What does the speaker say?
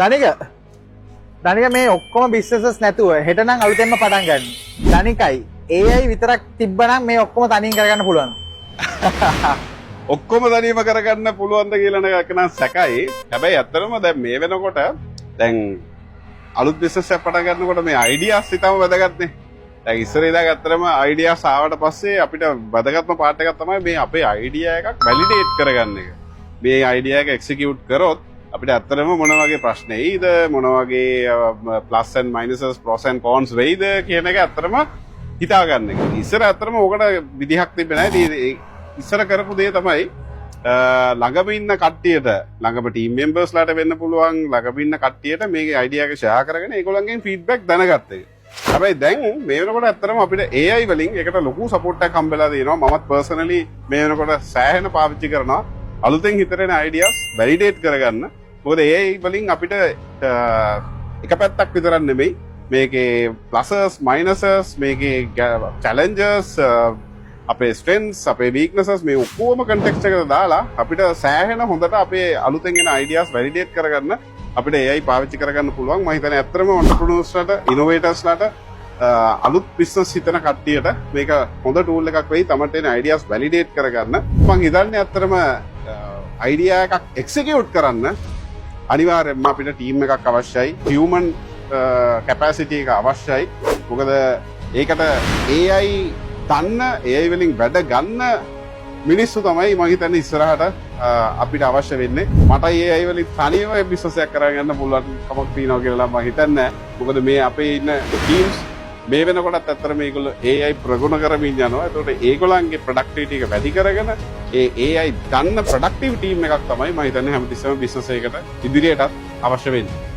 ධනික මේ ඔක්කොම බිස්නසස් නැතුව හෙට නම් අලුතෙන්ම පටන් ගන්න. ධනිකයි AI විතරක් තිබ්බනම් මේ ඔක්කොම තනියෙන් කරගන්න පුළුවන්. ඔක්කොම තනියම කරගන්න පුළුවන්ද කියලා එක නම් සැකයි. හැබැයි ඇත්තටම දැන් මේ වෙනකොට දැන් අලුත් බිස්නස් එකක් පටන් ගන්නකොට මේ අයිඩියාස් ඉතාම වැදගත්නේ. දැන් ඉස්සර ඉඳන් ඇත්තටම අයිඩියාස් ආවට පස්සේ අපිට වැදගත්ම පාර්ට් එකක් තමයි මේ අපේ අයිඩියා එකක් වැලිඩේට් කරගන්න එක. මේ අයිඩියා එක එක්සිකියුට් කරොත් අපිට ඇත්තටම මොන වගේ ප්‍රශ්න එයිද මොන වගේ ප්ලස් ඇන්ඩ් මයිනසස් ප්‍රොස් ඇන්ඩ් කොන්ස් වෙයිද කියන එක ඇත්තටම හිතා ගන්න එක. ඉස්සර ඇත්තටම ඕකට විදිහක් තිබ්බේ නැහැ. ඉස්සර කරපු දේ තමයි ළඟම ඉන්න කට්ටියට ළඟම ටීම් මෙම්බර්ස්ලාට වෙන්න පුළුවන් ළඟම ඉන්න කට්ටියට මේකේ අයිඩියා එක ෂෙයා කරගෙන ඒගොල්ලන්ගෙන් ෆීඩ්බැක් දැනගත්ත එක. හැබැයි දැන් මේ වෙනකොට ඇත්තටම අපිට AI වලින් ඒකට ලොකු සපෝට් එකක් හම්බෙලා තියෙනවා. මමත් පර්සනලි මේ වෙනකොට සෑහෙන පාවිච්චි කරනවා. අලුතෙන් හිතරෙන අයිඩියාස් වැලිඩේට් කරගන්න. මොකද AI වලින් අපිට එක පැත්තක් විතරක් නෙමෙයි මේකේ ප්ලසස් මයිනසස් මේකේ චැලෙන්ජස් අපේ ස්ට්‍රෙන්ත්ස් අපේ වීක්නසස් මේ ඔක්කොම කන්ටෙක්ස්ට් එකට දාලා අපිට සෑහෙන හොඳට අපේ අලුතෙන් එන අයිඩියාස් වැලිඩේට් කරගන්න අපිට AI පාවිච්චි කරගන්න පුළුවන්. මම හිතන්නේ ඇත්තටම ඔන්ටර්ප්‍රිනර්ස්ලාට ඉනෝවේටර්ස්ලාට අලුත් බිස්නස් හිතන කට්ටියට මේක හොඳ ටූල් එකක් වෙයි තමන්ට එන අයිඩියාස් වැලිඩේට් කරගන්න. මම හිතන්නේ ඇත්තටම අයිඩියා එකක් එක්සිකියුට් කරන්න අනිවාර්යයෙන්ම අපිට ටීම් එකක් අවශ්‍යයි. හියුමන් කැපැසිටි එක අවශ්‍යයි. මොකද ඒකට AI දන්න AI වලින් වැඩ ගන්න මිනිස්සු තමයි මම හිතන්නේ ඉස්සරහට අපිට අවශ්‍ය වෙන්නේ. මට AI වලින් තනියම බිස්නස් එකක් කරගෙන යන්න පුළුවන් කමක් තියෙනවා කියලා මම හිතන්නේ. මොකද මේ අපේ ඉන්න ටීම්ස් මේ වෙනකොටත් ඇත්තට මේගොල්ලෝ AI ප්‍රගුණ කරමින් යනවා. ඒතකොට ඒගොල්ලන්ගේ ප්‍රොඩක්ටිවිටි එක වැඩි කරගෙන ඒ AI දන්න ප්‍රොඩක්ටිව් ටීම් එකක් තමයි මම හිතන්නේ හැමතිස්සෙම බිස්නස් එකකට ඉදිරියටත් අවශ්‍ය වෙන්නේ.